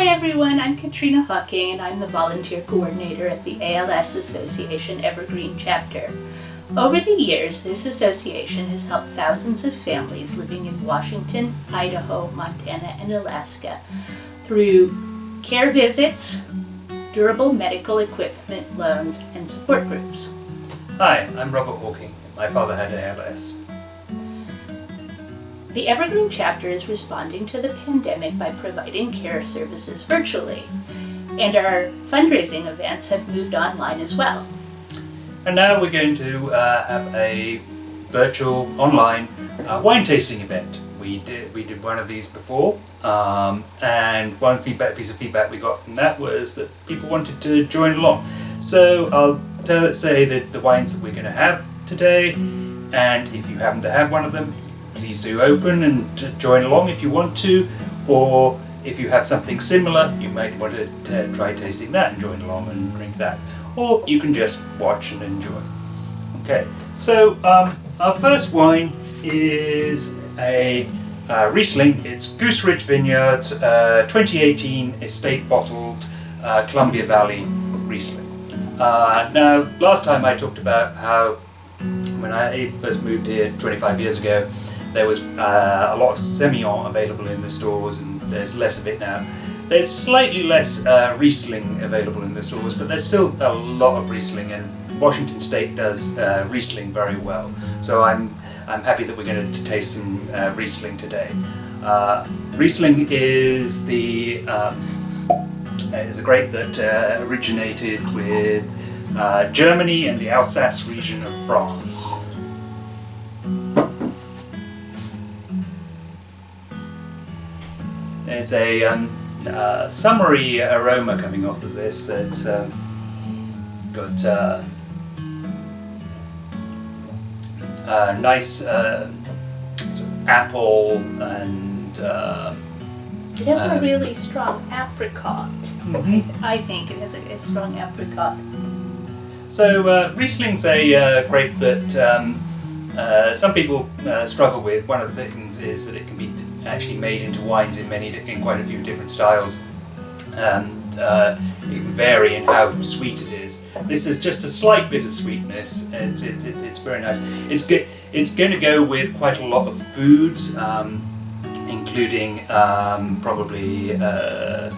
Hi everyone, I'm Katrina Hawking and I'm the volunteer coordinator at the ALS Association Evergreen chapter. Over the years, this association has helped thousands of families living in Washington, Idaho, Montana, and Alaska through care visits, durable medical equipment loans, and support groups. Hi, I'm Robert Hawking. My father had ALS. The Evergreen chapter is responding to the pandemic by providing care services virtually, and our fundraising events have moved online as well. And now we're going to have a virtual online wine tasting event. We did one of these before, and one piece of feedback we got from that was that people wanted to join along. So I'll say the wines that we're going to have today, and if you happen to have one of them, please do open and join along if you want to, or if you have something similar, you might want to try tasting that and join along and drink that. Or you can just watch and enjoy. Okay, so our first wine is a Riesling. It's Goose Vineyards 2018 estate bottled Columbia Valley Riesling. Now, last time I talked about how when I first moved here 25 years ago, there was a lot of Sauvignon available in the stores, and there's less of it now. There's slightly less Riesling available in the stores, but there's still a lot of Riesling, and Washington State does Riesling very well. So I'm happy that we're going to taste some Riesling today. Riesling is a grape that originated with Germany and the Alsace region of France. There's a summery aroma coming off of this. It's got nice sort of apple and It has a really strong apricot. I think it has a strong apricot. So Riesling's a grape that some people struggle with. One of the things is that it can be actually made into wines in quite a few different styles, and it can vary in how sweet it is. This is just a slight bit of sweetness. It's very nice. It's going to go with quite a lot of foods, including probably a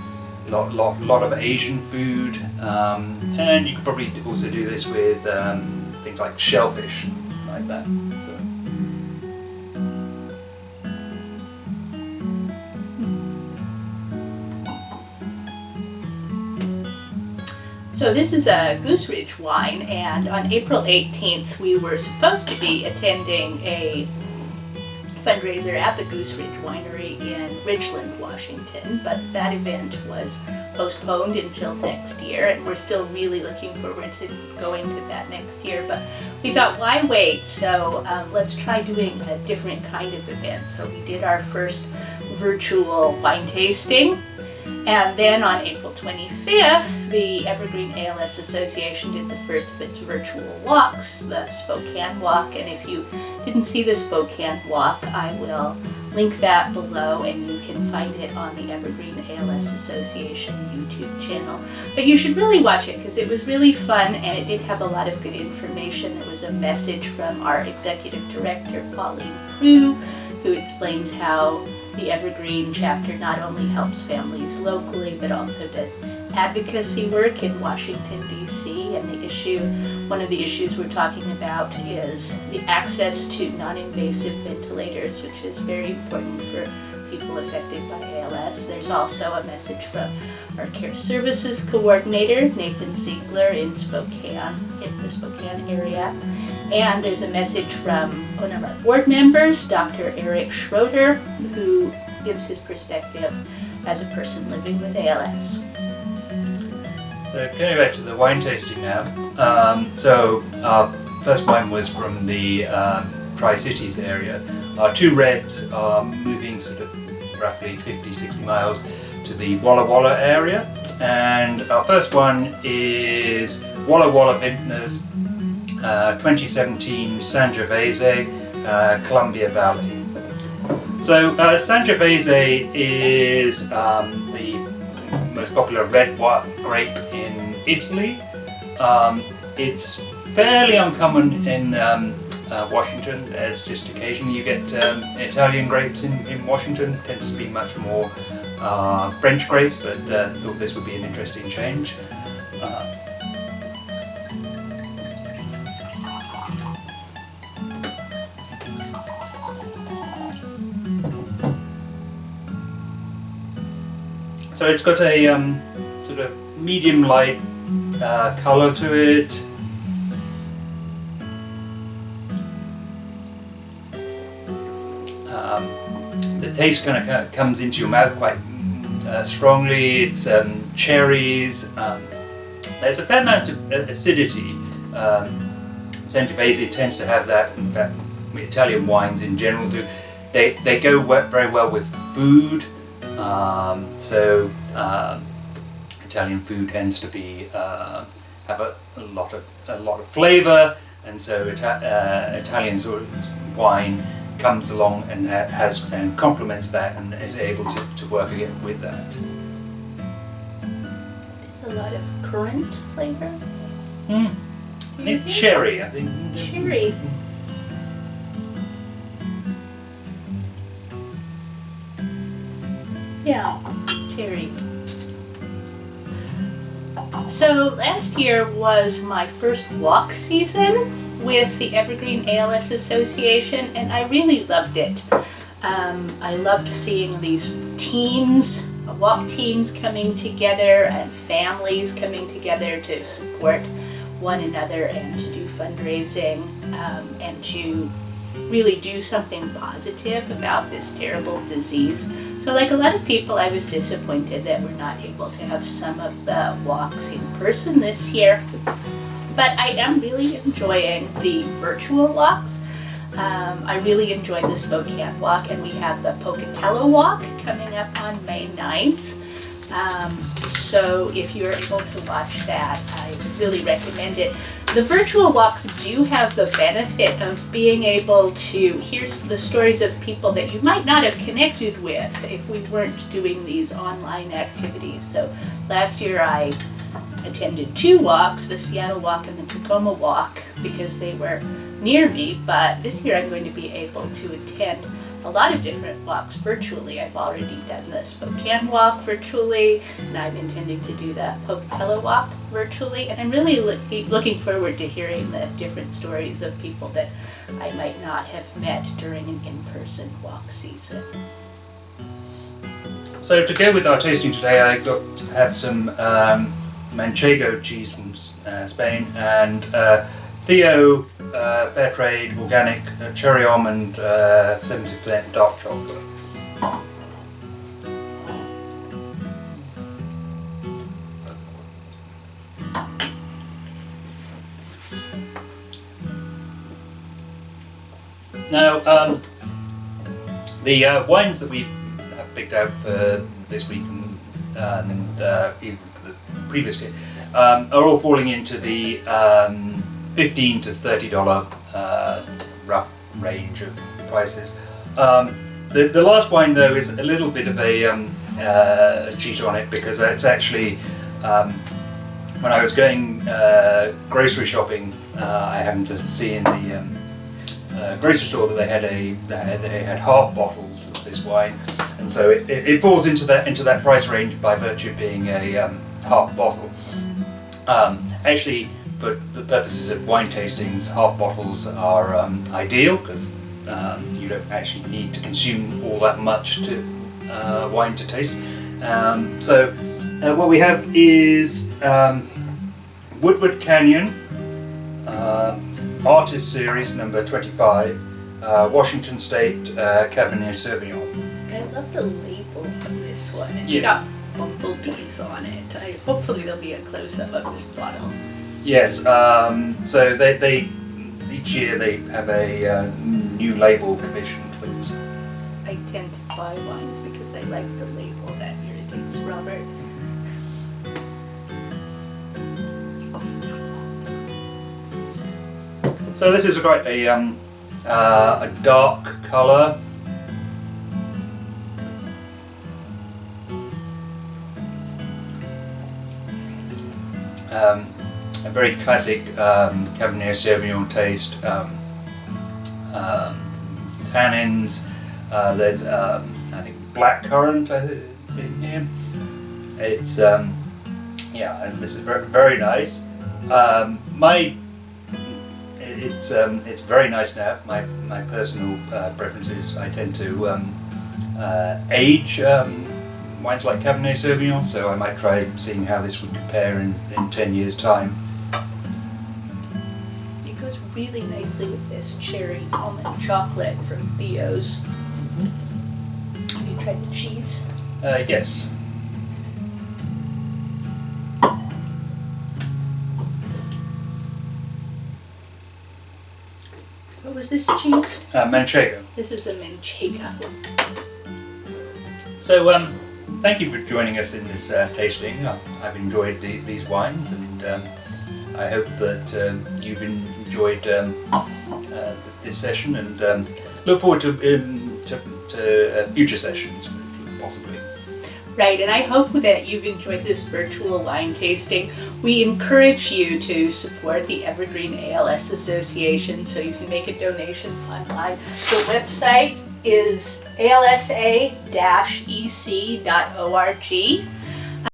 lot of Asian food, and you could probably also do this with things like shellfish, like that. So this is a Goose Ridge wine, and on April 18th we were supposed to be attending a fundraiser at the Goose Ridge Winery in Richland, Washington, but that event was postponed until next year, and we're still really looking forward to going to that next year. But we thought, why wait? So let's try doing a different kind of event. So we did our first virtual wine tasting, and then on April 25th, the Evergreen ALS Association did the first of its virtual walks, the Spokane Walk, and if you didn't see the Spokane Walk, I will link that below, and you can find it on the Evergreen ALS Association YouTube channel. But you should really watch it because it was really fun, and it did have a lot of good information. There was a message from our executive director, Pauline Prue, who explains how the Evergreen chapter not only helps families locally, but also does advocacy work in Washington, D.C. And one of the issues we're talking about is the access to non-invasive ventilators, which is very important for people affected by ALS. There's also a message from our care services coordinator, Nathan Ziegler, in the Spokane area. And there's a message from one of our board members, Dr. Eric Schroeder, who gives his perspective as a person living with ALS. So going back to the wine tasting now. So our first wine was from the Tri-Cities area. Our two reds are moving sort of roughly 50-60 miles to the Walla area. And our first one is Walla Vintners 2017 Sangiovese, Columbia Valley. So Sangiovese is the most popular red grape in Italy. It's fairly uncommon in Washington, as just occasionally you get Italian grapes in Washington. It tends to be much more French grapes, but thought this would be an interesting change. So it's got a sort of medium light colour to it. The taste kind of comes into your mouth quite strongly. It's cherries. There's a fair amount of acidity. Sangiovese tends to have that. In fact, Italian wines in general do. They go very well with food. Italian food tends to be have a lot of flavour, and so Italian sort of wine comes along and and complements that and is able to work again with that. There's a lot of currant flavour. Cherry, I think. Cherry. Yeah, cherry. So last year was my first walk season with the Evergreen ALS Association, and I really loved it. I loved seeing these teams, walk teams coming together and families coming together to support one another and to do fundraising and to really do something positive about this terrible disease. So like a lot of people, I was disappointed that we're not able to have some of the walks in person this year. But I am really enjoying the virtual walks. I really enjoyed the Spokane walk, and we have the Pocatello walk coming up on May 9th. So if you're able to watch that, I really recommend it. The virtual walks do have the benefit of being able to hear the stories of people that you might not have connected with if we weren't doing these online activities. So last year I attended 2 walks, the Seattle walk and the Tacoma walk, because they were near me, but this year I'm going to be able to attend a lot of different walks virtually. I've already done the Spokane walk virtually, and I'm intending to do the Pocatello walk virtually, and I'm really looking forward to hearing the different stories of people that I might not have met during an in-person walk season. So to go with our tasting today, I got to have some Manchego cheese from Spain, and Theo Fairtrade Organic Cherry Almond 70% dark chocolate. Now, the wines that we have picked out for this week and even for the previous year are all falling into the $15 to $30 rough range of prices. The last wine though is a little bit of a cheat on it, because it's actually when I was going grocery shopping, I happened to see in the grocery store that they had half bottles of this wine, and so it falls into that price range by virtue of being a half bottle. Actually, for the purposes of wine tastings, half bottles are ideal, because you don't actually need to consume all that much wine to taste. So what we have is Woodward Canyon Artist Series number 25, Washington State Cabernet Sauvignon. I love the label of this one. It's got bumblebees on it. Hopefully there'll be a close-up of this bottle. Yes, so they each year they have a new label commissioned for this. I tend to buy wines because I like the label. That irritates Robert. So this is quite a dark colour. a very classic Cabernet Sauvignon taste. Tannins. There's I think blackcurrant in here. It's yeah, and this is very nice. It's very nice now. My personal preferences, I tend to age wines like Cabernet Sauvignon, so I might try seeing how this would compare in 10 years' time. It goes really nicely with this cherry almond chocolate from Theo's. Have you tried the cheese? Yes. What was this cheese? Manchego. This is a Manchego. So, thank you for joining us in this tasting. I've enjoyed these wines, and I hope that you've enjoyed this session, and look forward to future sessions, possibly. Right, and I hope that you've enjoyed this virtual wine tasting. We encourage you to support the Evergreen ALS Association, so you can make a donation online. The website is alsa-ec.org,